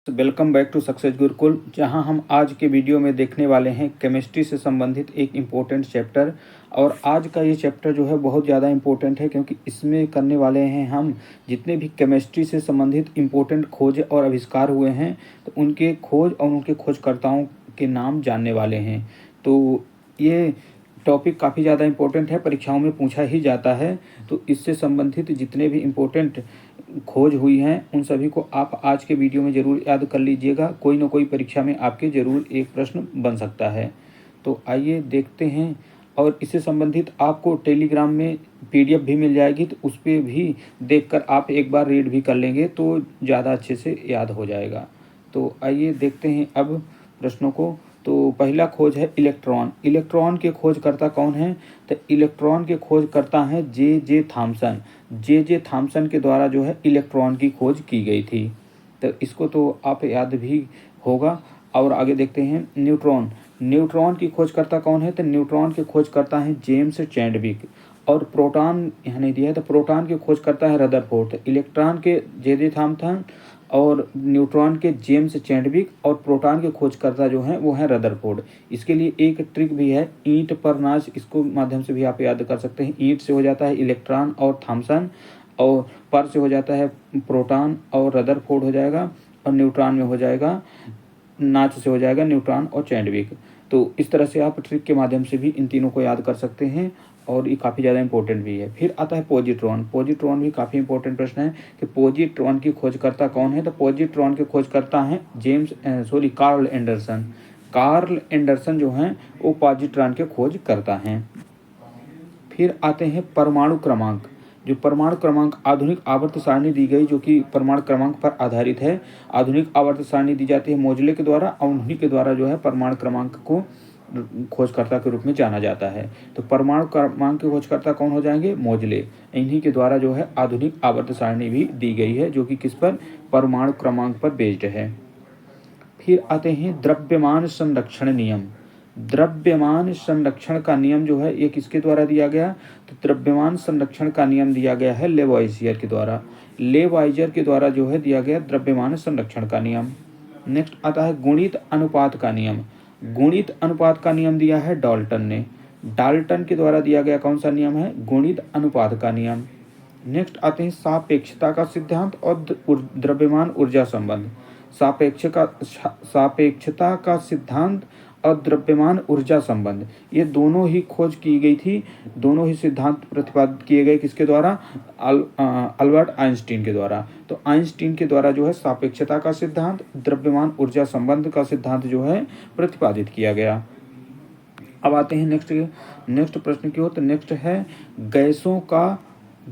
Welcome back to success Gurukul, जहां हम आज के वीडियो में देखने वाले हैं केमिस्ट्री से संबंधित एक इम्पोर्टेंट चैप्टर। और आज का ये चैप्टर जो है बहुत ज़्यादा इम्पोर्टेंट है, क्योंकि इसमें करने वाले हैं हम जितने भी केमिस्ट्री से संबंधित इम्पोर्टेंट खोज और आविष्कार हुए हैं, तो उनके खोज और उनके खोजकर्ताओं के नाम जानने वाले हैं। तो ये टॉपिक काफ़ी ज़्यादा इम्पोर्टेंट है, परीक्षाओं में पूछा ही जाता है। तो इससे संबंधित जितने भी इम्पोर्टेंट खोज हुई हैं उन सभी को आप आज के वीडियो में ज़रूर याद कर लीजिएगा। कोई ना कोई परीक्षा में आपके ज़रूर एक प्रश्न बन सकता है। तो आइए देखते हैं। और इससे संबंधित आपको टेलीग्राम में पीडीएफ भी मिल जाएगी, तो उस पर भी देखकर आप एक बार रीड भी कर लेंगे तो ज़्यादा अच्छे से याद हो जाएगा। तो आइए देखते हैं अब प्रश्नों को। तो पहला खोज है इलेक्ट्रॉन। इलेक्ट्रॉन के खोजकर्ता कौन हैं? तो इलेक्ट्रॉन के खोजकर्ता हैं जे थॉमसन। जे थॉमसन के द्वारा जो है इलेक्ट्रॉन की खोज की गई थी। तो इसको तो आप याद भी होगा। और आगे देखते हैं न्यूट्रॉन। न्यूट्रॉन की खोजकर्ता कौन है? तो न्यूट्रॉन के खोजकर्ता हैं जेम्स चैडविक। और प्रोटॉन यहाँ नहीं दिया है, तो प्रोटॉन के खोजकर्ता है रदरफोर्ड। इलेक्ट्रॉन के जे थॉमसन और न्यूट्रॉन के जेम्स चैडविक, और प्रोटॉन के खोजकर्ता जो हैं वो हैं रदरफोर्ड। इसके लिए एक ट्रिक भी है, ईंट पर नाच, इसको माध्यम से भी आप याद कर सकते हैं। ईंट से हो जाता है इलेक्ट्रॉन और थॉमसन, और पर से हो जाता है प्रोटॉन और रदरफोर्ड हो जाएगा, और न्यूट्रॉन में हो जाएगा, नाच से हो जाएगा न्यूट्रॉन और चैडविक। तो इस तरह से आप ट्रिक के माध्यम से भी इन तीनों को याद कर सकते हैं, और ये काफ़ी ज़्यादा इंपॉर्टेंट भी है। फिर आता है पॉजिट्रॉन। पॉजिट्रॉन भी काफ़ी इंपॉर्टेंट प्रश्न है कि पॉजिट्रॉन की खोजकर्ता कौन है? तो पॉजिट्रॉन के खोजकर्ता हैं कार्ल एंडरसन। कार्ल एंडरसन जो हैं वो पॉजिट्रॉन के खोज करता हैं। फिर आते हैं परमाणु क्रमांक। जो परमाणु क्रमांक आधुनिक आवर्त सारणी दी गई, जो कि परमाणु क्रमांक पर आधारित है। आधुनिक आवर्त सारणी दी जाती है मोजले के द्वारा, और उन्हीं के द्वारा जो है परमाणु क्रमांक को खोजकर्ता के रूप में जाना जाता है। तो परमाणु क्रमांक के खोजकर्ता कौन हो जाएंगे? मोजले। इन्हीं के द्वारा जो है आधुनिक आवर्त सारणी भी दी गई है, जो कि किस पर? परमाणु क्रमांक पर बेस्ड है। फिर आते हैं द्रव्यमान संरक्षण नियम। द्रव्यमान संरक्षण का नियम जो है ये किसके द्वारा दिया गया? तो द्रव्यमान संरक्षण का नियम दिया गया है लेवाइजियर के द्वारा। लेवाइजियर के द्वारा जो है दिया गया द्रव्यमान संरक्षण का नियम। नेक्स्ट आता है गुणित अनुपात का नियम। गुणित अनुपात का नियम दिया है डाल्टन ने। डाल्टन के द्वारा दिया गया कौन सा नियम है? गुणित अनुपात का नियम। नेक्स्ट आते हैं सापेक्षता का सिद्धांत और द्रव्यमान ऊर्जा संबंध। सापेक्षता का सिद्धांत और द्रव्यमान ऊर्जा संबंध, ये दोनों ही खोज की गई थी। दोनों ही सिद्धांत प्रतिपादित किए गए किसके द्वारा? अल्बर्ट आइंस्टीन के द्वारा। तो आइंस्टीन के द्वारा जो है सापेक्षता का सिद्धांत, द्रव्यमान ऊर्जा संबंध का सिद्धांत जो है प्रतिपादित किया गया। अब आते हैं नेक्स्ट प्रश्न की ओर। तो नेक्स्ट है गैसों का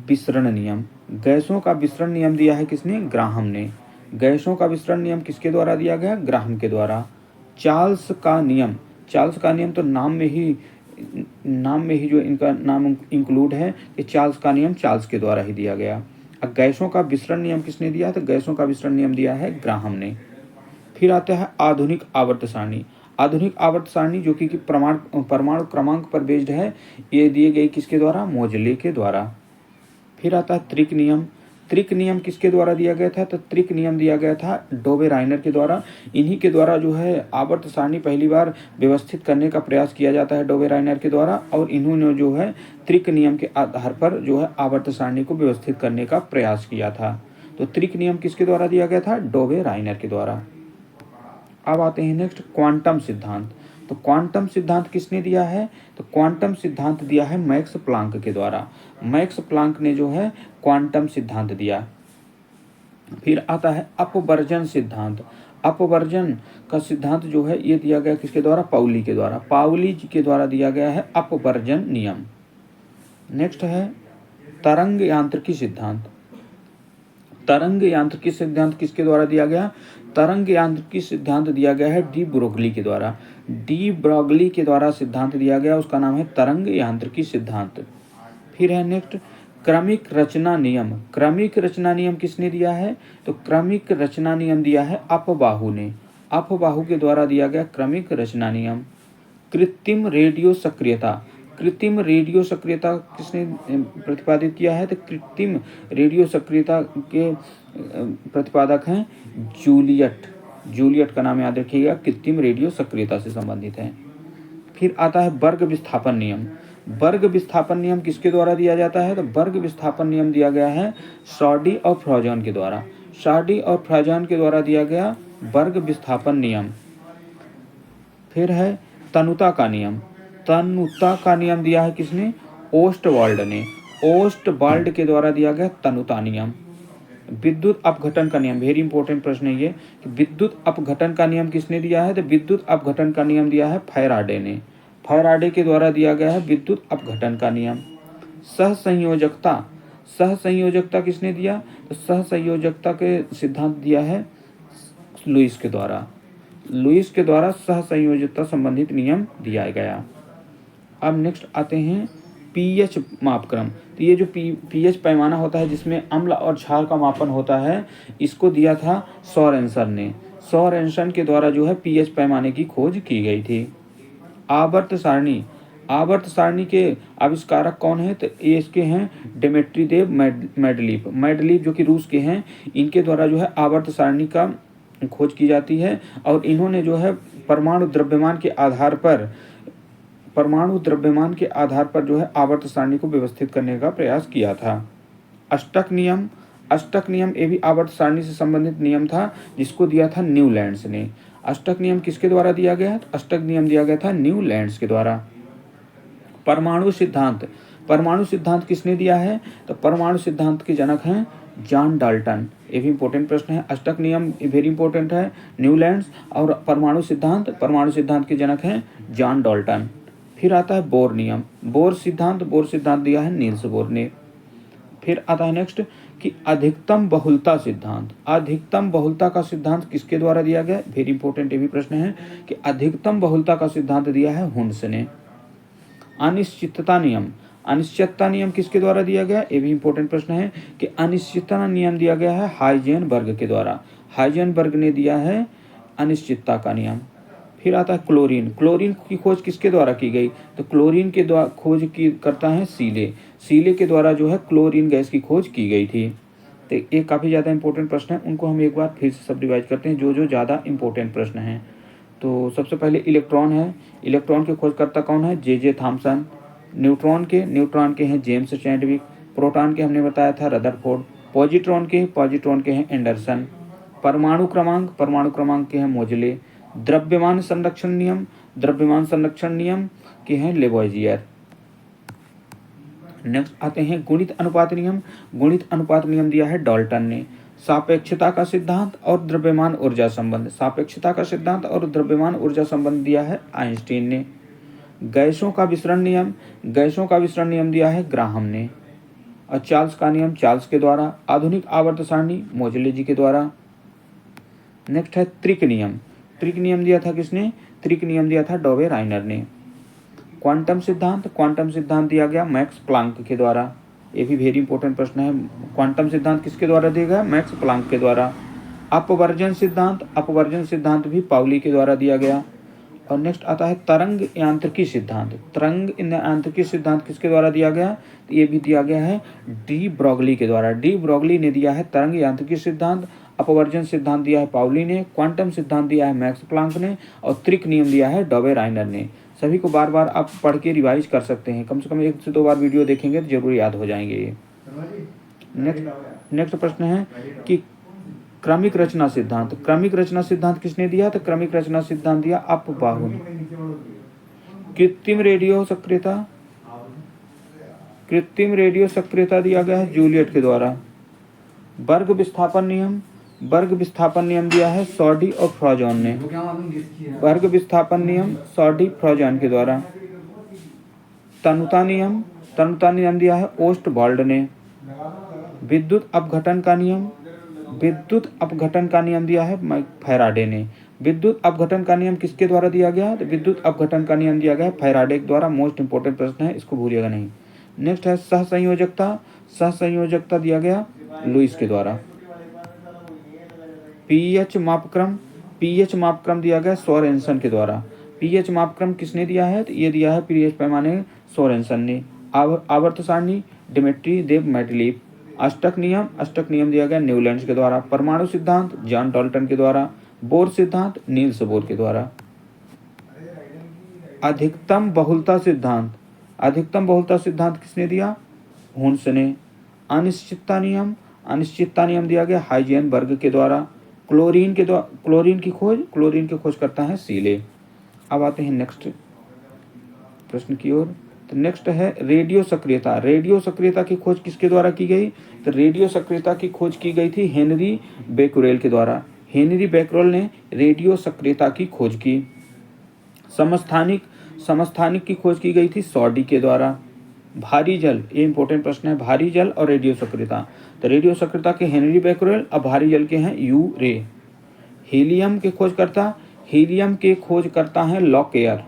विसरण नियम। गैसों का विसरण नियम दिया है किसने? ग्राहम ने। गैसों का विसरण नियम किसके द्वारा दिया गया? ग्राहम के द्वारा। चार्ल्स का नियम। चार्ल्स का नियम तो नाम में ही जो इनका नाम इंक्लूड है कि चार्ल्स का नियम चार्ल्स के द्वारा ही दिया गया। अब गैसों का विसरण नियम किसने दिया? तो गैसों का विसरण नियम दिया है ग्राहम ने। फिर आता है आधुनिक आवर्त सारणी। आधुनिक आवर्त सारणी जो कि परमाणु क्रमांक पर बेस्ड है, ये दिए गए किसके द्वारा? मोजले के द्वारा। फिर आता है त्रिक नियम। त्रिक नियम किसके द्वारा दिया गया था? तो त्रिक नियम दिया गया था डोबे-राइनर के द्वारा। इन्हीं के द्वारा जो है आवर्त सारणी पहली बार व्यवस्थित करने का प्रयास किया जाता है डोबे-राइनर के द्वारा, और इन्होंने जो है त्रिक नियम के आधार पर जो है आवर्त सारणी को व्यवस्थित करने का प्रयास किया था। तो त्रिक नियम किसके द्वारा दिया गया था? डोबे-राइनर के द्वारा। अब आते हैं नेक्स्ट क्वांटम सिद्धांत। तो क्वांटम सिद्धांत किसने दिया है? तो क्वांटम सिद्धांत दिया है मैक्स प्लांक के द्वारा। मैक्स प्लांक ने जो है क्वांटम सिद्धांत दिया। फिर आता है अपवर्जन सिद्धांत। अपवर्जन का सिद्धांत जो है ये दिया गया किसके द्वारा? पाउली के द्वारा। पाउली जी के द्वारा दिया गया है अपवर्जन नियम। नेक्स्ट है तरंग यांत्रिकी सिद्धांत। तरंग यांत्रिकी सिद्धांत किसके द्वारा दिया गया? तरंग यांत्रिकी सिद्धांत दिया गया है डी ब्रोगली के द्वारा। डी ब्रोगली के द्वारा सिद्धांत दिया गया, उसका नाम है तरंग यांत्रिकी सिद्धांत। फिर है नेक्स्ट क्रमिक रचना नियम। क्रमिक रचना नियम किसने दिया है? तो क्रमिक रचना नियम दिया है अपबाहु ने। अपबाहु के द्वारा दिया गया क्रमिक रचना नियम। कृत्रिम रेडियो सक्रियता। कृत्रिम रेडियो सक्रियता किसने प्रतिपादित किया है? तो कृत्रिम रेडियो सक्रियता के प्रतिपादक हैं जूलियट। जूलियट का नाम याद रखिएगा, कृत्रिम रेडियो सक्रियता से संबंधित है। फिर आता है वर्ग विस्थापन नियम। वर्ग विस्थापन नियम किसके द्वारा दिया जाता है? तो वर्ग विस्थापन नियम दिया गया है शॉर्डी और फ्रॉजन के द्वारा। शॉर्डी और फ्रॉजन के द्वारा दिया गया वर्ग विस्थापन नियम। फिर है तनुता का नियम। तनुता का नियम दिया है किसने? ओस्टवाल्ड ने। ओस्टवाल्ड के द्वारा दिया गया तनुता नियम। विद्युत अपघटन का नियम, वेरी इंपॉर्टेंट प्रश्न है ये कि विद्युत अपघटन का नियम किसने दिया है? तो विद्युत अपघटन का नियम दिया है फैराडे ने। फैराडे के द्वारा दिया गया है विद्युत अपघटन का नियम। सहसंयोजकता, सहसंयोजकता किसने दिया? तो सहसंयोजकता के सिद्धांत दिया है लुईस के द्वारा। लुईस के द्वारा सहसंयोजकता संबंधित नियम दिया गया। अब नेक्स्ट आते हैं पीएच मापक्रम। तो ये जो पीएच पैमाना होता है जिसमें अम्ल और क्षार का मापन होता है, इसको दिया था सोरेनसन ने। सोरेनसन के द्वारा जो है पीएच पैमाने की खोज की गई थी। आवर्त सारणी, आवर्त सारणी के आविष्कारक कौन है? तो ये इसके हैं डेमेट्री देव मेंडलीव। मेंडलीव जो कि रूस के हैं, इनके द्वारा जो है आवर्त सारणी का खोज की जाती है और इन्होंने जो है परमाणु द्रव्यमान के आधार पर जो है आवर्त सारणी को व्यवस्थित करने का प्रयास किया था। अष्टक नियम, अष्टक नियम ये भी आवर्त सारणी से संबंधित नियम था जिसको दिया था न्यूलैंड्स ने। अष्टक नियम किसके द्वारा दिया गया? तो अष्टक नियम दिया गया था न्यूलैंड्स के द्वारा। परमाणु सिद्धांत, परमाणु सिद्धांत किसने दिया है? तो परमाणु सिद्धांत के जनक हैं जॉन डाल्टन। ये भी इंपॉर्टेंट प्रश्न है। अष्टक नियम वेरी इंपॉर्टेंट है, न्यूलैंड्स, और परमाणु सिद्धांत के जनक हैं जॉन डाल्टन। फिर आता है बोर नियम। बोर सिद्धांत दिया है नील्स बोर ने। फिर आता है नेक्स्ट कि अधिकतम बहुलता सिद्धांत। अधिकतम बहुलता का सिद्धांत किसके द्वारा दिया गया? वेरी इंपॉर्टेंट ये भी प्रश्न है कि अधिकतम बहुलता का सिद्धांत दिया है हुंस ने। अनिश्चितता नियम, अनिश्चितता नियम किसके द्वारा दिया गया? ये भी इंपॉर्टेंट प्रश्न है कि अनिश्चितता नियम दिया गया है हाइजेनबर्ग के द्वारा। हाइजेनबर्ग ने दिया है अनिश्चितता का नियम। फिर आता है क्लोरीन। क्लोरीन की खोज किसके द्वारा की गई? तो क्लोरीन के द्वारा खोज की करता है सीले। सीले के द्वारा जो है क्लोरीन गैस की खोज की गई थी। तो ये काफ़ी ज़्यादा इंपॉर्टेंट प्रश्न है, उनको हम एक बार फिर से सब रिवाइज करते हैं जो ज़्यादा इंपॉर्टेंट प्रश्न हैं। तो सबसे पहले इलेक्ट्रॉन है। इलेक्ट्रॉन के खोजकर्ता कौन है? J Thomson. न्यूट्रॉन के हैं जेम्स चैडविक। प्रोटॉन के हमने बताया था रदरफोर्ड। पॉजिट्रॉन के हैं एंडरसन। परमाणु क्रमांक के हैं मोजले। द्रव्यमान संरक्षण नियम के हैं लेवोइजियर। नेक्स्ट आते हैं गुणित अनुपात नियम दिया है डाल्टन ने। सापेक्षता का सिद्धांत और द्रव्यमान ऊर्जा संबंध दिया है आइंस्टीन ने। गैसों का विसरण नियम दिया है ग्राहम ने। और चार्ल्स के द्वारा। आधुनिक आवर्त सारणी मोजले जी के द्वारा। नेक्स्ट है त्रिक नियम दिया था किसने? त्रिक नियम दिया था डोबे राइनर ने। क्वांटम सिद्धांत दिया गया मैक्स प्लांक के द्वारा। ये भी वेरी इंपॉर्टेंट प्रश्न है। क्वांटम सिद्धांत किसके द्वारा दिया गया? मैक्स प्लांक के द्वारा। अपवर्जन सिद्धांत भी पाउली के द्वारा दिया गया। और नेक्स्ट आता है तरंग यांत्रिकी सिद्धांत किसके द्वारा दिया गया? तो ये भी दिया गया है डी ब्रोगली के द्वारा। डी ब्रोगली ने दिया है तरंग यांत्रिकी सिद्धांत। अपवर्जन सिद्धांत दिया है पाउली ने। क्वांटम सिद्धांत दिया है मैक्स प्लांक ने। और त्रिक नियम दिया है डोबे राइनर ने। सभी को बार बार आप पढ़ के रिवाइज कर सकते हैं, कम से कम 1 से 2 बार वीडियो देखेंगे तो जरूर याद हो जाएंगे ये। नेक्स्ट प्रश्न है कि क्रमिक रचना सिद्धांत किसने दिया? तो क्रमिक रचना सिद्धांत दिया अपबाहु ने। कृत्रिम रेडियो सक्रियता दिया गया है जूलियट के द्वारा। वर्ग विस्थापन नियम दिया है सॉर्डी और फ्रॉजन ने। वर्ग विस्थापन नियम सॉर्डी फ्रॉजन के द्वारा। तनुता नियम दिया है ओस्टवाल्ड ने। विद्युत अपघटन का नियम दिया है फैराडे ने। विद्युत अपघटन का नियम किसके द्वारा दिया गया? तो विद्युत अपघटन का नियम दिया गया फैराडे के द्वारा। मोस्ट इंपोर्टेंट प्रश्न है, इसको भूलिएगा नहीं। नेक्स्ट है सहसंयोजकता दिया गया लुईस के द्वारा। पीएच मापक्रम दिया गया सोरेनसन के द्वारा। पीएच मापक्रम किसने दिया है? तो ये दिया है पीएच पैमाने सोरेनसन ने। आवर्त सारणी डेमेट्री देव मेंडलीव। अष्टक नियम दिया गया न्यूलैंड्स के द्वारा। परमाणु सिद्धांत जॉन डाल्टन के द्वारा। बोर सिद्धांत नील्स बोर के द्वारा। अधिकतम बहुलता सिद्धांत, अधिकतम बहुलता सिद्धांत किसने दिया? हुन्स ने। अनिश्चितता नियम, अनिश्चितता नियम दिया गया हाइजेनबर्ग के द्वारा। क्लोरीन की खोज करता है सीले। अब आते हैं नेक्स्ट प्रश्न की ओर। तो नेक्स्ट है रेडियो सक्रियता। रेडियो सक्रियता की खोज किसके द्वारा की गई? तो रेडियो सक्रियता की खोज की गई थी हेनरी बेक्यूरेल के द्वारा। हेनरी बेक्यूरेल ने रेडियो सक्रियता की खोज की। समस्थानिक की खोज की गई थी सॉडी के द्वारा। भारी जल, ये इंपॉर्टेंट प्रश्न है, भारी जल और रेडियो सक्रियता। तो रेडियो सक्रियता के हेनरी बेक्यूरेल और भारी जल के हैं यू रे। हीलियम के खोज करता है लॉकेयर।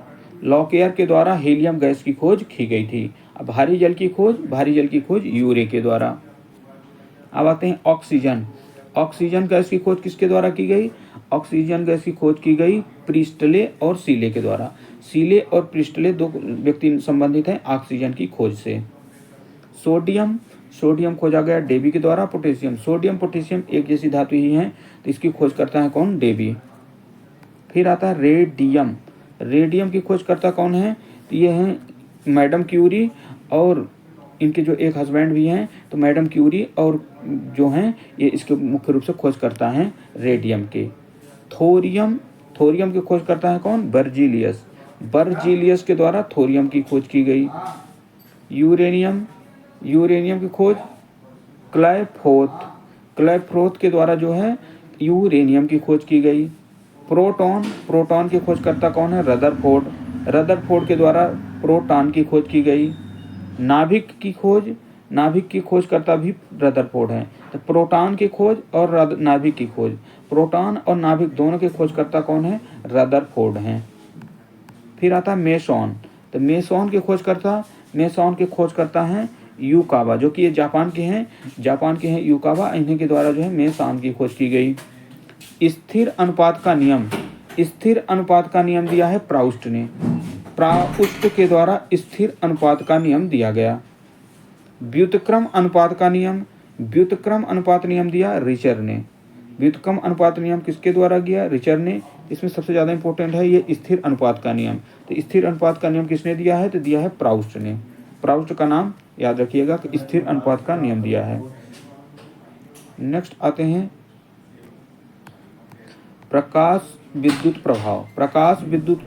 लॉकेयर के द्वारा हीलियम गैस की खोज की गई थी। अब भारी जल की खोज यूरे के द्वारा। अब आते हैं ऑक्सीजन। ऑक्सीजन गैस की खोज किसके द्वारा की गई? ऑक्सीजन गैस की खोज की गई प्रिस्टले और सीले के द्वारा। सीले और प्रिस्टले दो व्यक्ति संबंधित हैं ऑक्सीजन की खोज से। सोडियम खोजा गया डेबी के द्वारा। पोटेशियम, सोडियम पोटेशियम एक जैसी धातु ही हैं, तो इसकी खोज करता है कौन? डेबी। फिर आता है रेडियम। रेडियम की खोज करता कौन है? तो ये हैं मैडम क्यूरी और इनके जो एक हस्बैंड भी हैं, तो मैडम क्यूरी और जो हैं ये इसके मुख्य रूप से खोज करता है रेडियम के। थोरियम की खोज करता है कौन? बर्जीलियस के द्वारा थोरियम की खोज की गई। यूरेनियम की खोज क्लैपफ्रोथ के द्वारा जो है यूरेनियम की खोज की गई। प्रोटॉन की खोज करता कौन है? रदरफोर्ड के द्वारा प्रोटॉन की खोज की गई। नाभिक की खोज करता भी रदरफोर्ड है। तो प्रोटॉन की खोज और नाभिक की खोज, प्रोटॉन और नाभिक दोनों के खोज करता कौन है? रदरफोर्ड हैं। फिर आता है मेसॉन। तो मेसॉन के खोज करता है यूकावा, जो कि ये जापान के हैं यूकावा, इन्हीं के द्वारा जो है मेसॉन की खोज की गई। स्थिर अनुपात का नियम दिया है प्राउस्ट ने। प्राउस्ट के द्वारा स्थिर अनुपात का नियम दिया गया। व्युत्क्रम अनुपात नियम दिया रिचर ने। व्युत्क्रम अनुपात नियम किसके द्वारा दिया? रिचर ने। इसमें सबसे ज़्यादा इंपॉर्टेंट है ये स्थिर अनुपात का नियम। तो स्थिर अनुपात का नियम किसने दिया है? तो दिया है प्राउस्ट ने। प्राउस्ट का नाम याद रखिएगा कि स्थिर अनुपात का नियम दिया है। नेक्स्ट आते हैं प्रकाश विद्युत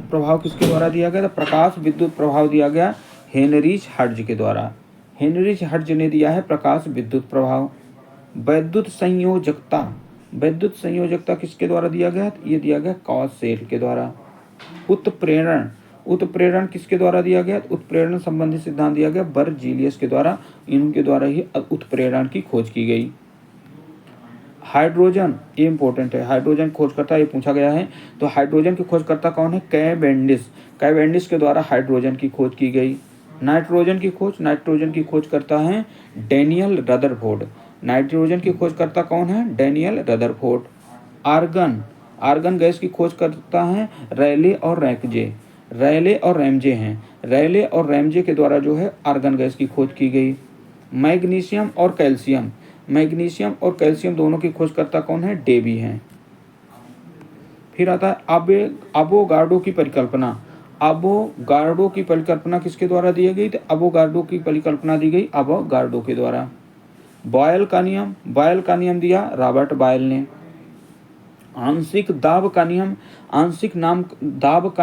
प्रभाव किसके द्वारा दिया गया? तो प्रकाश विद्युत प्रभाव दिया गया हेनरीच हर्ट्ज के द्वारा। हेनरीच हर्ट्ज ने दिया है प्रकाश विद्युत प्रभाव। वैद्युत संयोजकता किसके द्वारा दिया गया? ये दिया गया कॉसेल के द्वारा। उत्प्रेरण किसके द्वारा दिया गया? उत्प्रेरण संबंधी सिद्धांत दिया गया बर्जीलियस के द्वारा। इनके द्वारा ही उत्प्रेरण की खोज की गई। हाइड्रोजन, ये इंपॉर्टेंट है, हाइड्रोजन खोज करता, ये पूछा गया है। तो हाइड्रोजन की खोज करता कौन है? कैवेंडिश के द्वारा हाइड्रोजन की खोज की गई। नाइट्रोजन की खोज करता है डैनियल रदरफोर्ड। नाइट्रोजन की खोज करता कौन है? Daniel Rutherford. आर्गन गैस की खोज करता है रैले और रैमजे के द्वारा जो है आर्गन गैस की खोज की गई। मैग्नीशियम और कैल्शियम दोनों की खोज करता कौन है? डेवी हैं। फिर आता है अवोगाड्रो की परिकल्पना किसके द्वारा दी गई? तो अवोगाड्रो की परिकल्पना दी गई अवोगाड्रो के द्वारा। बॉयल का नियम दिया रॉबर्ट बॉयल ने। आंशिक दाब का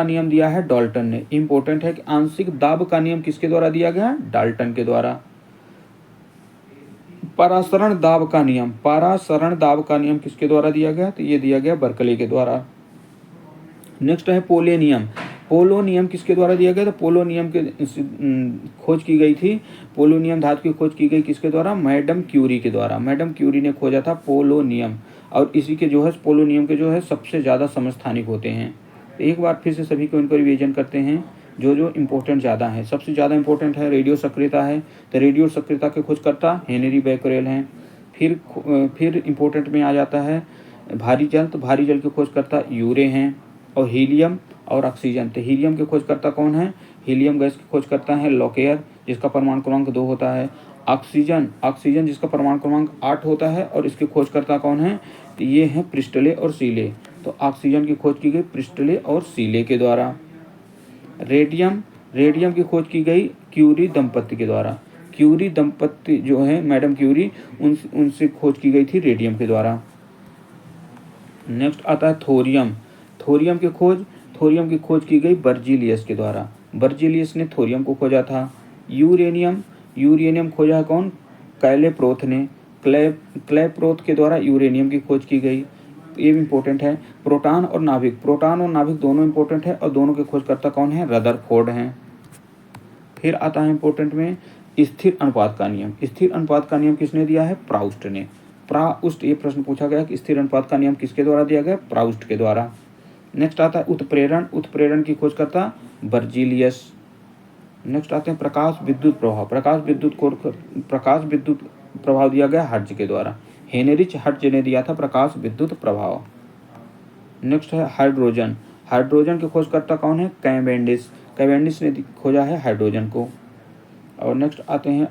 नियम दिया है डाल्टन ने। इंपॉर्टेंट है कि आंशिक दाब का नियम किसके द्वारा दिया गया? डाल्टन के द्वारा। परासरण दाब का नियम किसके द्वारा दिया गया? तो ये दिया गया बर्कले के द्वारा। नेक्स्ट है पोलो नियम किसके द्वारा दिया गया? तो पोलो नियम के खोज की गई थी। पोलो नियम धातु की खोज की गई किसके द्वारा? मैडम क्यूरी के द्वारा। मैडम क्यूरी ने खोजा था पोलो नियम, और इसी के जो है पोलो नियम के जो है सबसे ज़्यादा समस्थानिक होते हैं। एक बार फिर से सभी को इनको रिवीजन करते हैं जो इम्पोर्टेंट ज़्यादा है। सबसे ज़्यादा इंपॉर्टेंट है रेडियो सक्रियता है। तो रेडियो सक्रियता के खोजकर्ता हेनरी बेक्यूरेल हैं। फिर इंपॉर्टेंट में आ जाता है भारी जल। तो भारी जल के खोजकर्ता यूरे हैं। और हीलियम और ऑक्सीजन। तो हीलियम के खोजकर्ता कौन है? हीलियम गैस के खोजकर्ता है लॉकेयर, जिसका परमाणु क्रमांक 2 होता है। ऑक्सीजन जिसका परमाणु क्रमांक 8 होता है, और इसके खोजकर्ता कौन है? तो ये हैं प्रिस्टले और सीले। तो ऑक्सीजन की खोज की गई प्रिस्टले और सीले के द्वारा। रेडियम की खोज की गई क्यूरी दंपत्ति के द्वारा। क्यूरी दंपत्ति जो है मैडम क्यूरी, उनसे खोज की गई थी रेडियम के द्वारा। नेक्स्ट आता है थोरियम की खोज की गई बर्जीलियस के द्वारा। बर्जीलियस ने थोरियम को खोजा था। यूरेनियम खोजा है कौन? कैलेप्रोथ ने। क्लेप्रोथ के द्वारा यूरेनियम की खोज की गई। ये भी इंपॉर्टेंट है। प्रोटॉन और नाभिक दोनों इंपॉर्टेंट है और दोनों के खोजकर्ता कौन है? रदरफोर्ड हैं। फिर आता है इंपॉर्टेंट में स्थिर अनुपात का नियम। स्थिर अनुपात का नियम किसने दिया है? प्राउस्ट ने। ये प्रश्न पूछा गया कि स्थिर अनुपात का नियम किसके द्वारा दिया गया? प्राउस्ट के द्वारा। नेक्स्ट आता है उत्प्रेरण की खोजकर्ता बर्जीलियस। नेक्स्ट आते हैं प्रकाश विद्युत प्रभाव दिया गया हर्ट्ज के द्वारा। हेनरिच हर्ट्ज ने दिया था प्रकाश विद्युत प्रभाव। नेक्स्ट है हाइड्रोजन के खोजकर्ता कौन है? कैवेंडिश ने खोजा है हाइड्रोजन को। और नेक्स्ट आते हैं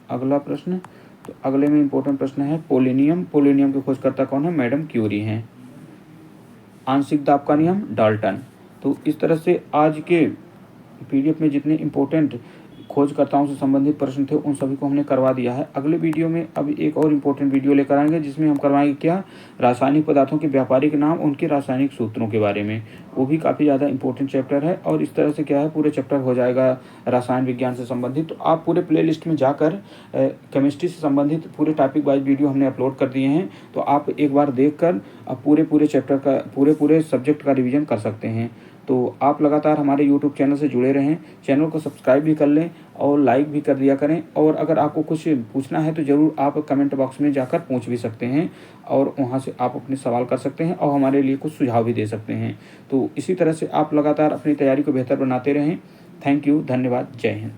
अगला प्रश्न। तो अगले में इंपॉर्टेंट प्रश्न है पोलोनियम के खोजकर्ता कौन है? मैडम क्यूरी हैं। आंशिक दाब का नियम डाल्टन। तो इस तरह से आज के पीडीएफ में जितने इंपॉर्टेंट खोजकर्ताओं से संबंधित प्रश्न थे उन सभी को हमने करवा दिया है। अगले वीडियो में अभी एक और इम्पोर्टेंट वीडियो लेकर आएंगे जिसमें हम करवाएंगे क्या? रासायनिक पदार्थों के व्यापारिक नाम, उनके रासायनिक सूत्रों के बारे में। वो भी काफ़ी ज़्यादा इंपॉर्टेंट चैप्टर है और इस तरह से क्या है पूरे चैप्टर हो जाएगा रसायन विज्ञान से संबंधित। तो आप पूरे प्लेलिस्ट में जाकर केमिस्ट्री से संबंधित पूरे टॉपिक वाइज वीडियो हमने अपलोड कर दिए हैं। तो आप एक बार देख कर आप पूरे चैप्टर का पूरे सब्जेक्ट का रिविजन कर सकते हैं। तो आप लगातार हमारे YouTube चैनल से जुड़े रहें, चैनल को सब्सक्राइब भी कर लें और लाइक भी कर दिया करें। और अगर आपको कुछ पूछना है तो ज़रूर आप कमेंट बॉक्स में जाकर पूछ भी सकते हैं और वहां से आप अपने सवाल कर सकते हैं और हमारे लिए कुछ सुझाव भी दे सकते हैं। तो इसी तरह से आप लगातार अपनी तैयारी को बेहतर बनाते रहें। थैंक यू, धन्यवाद, जय हिंद।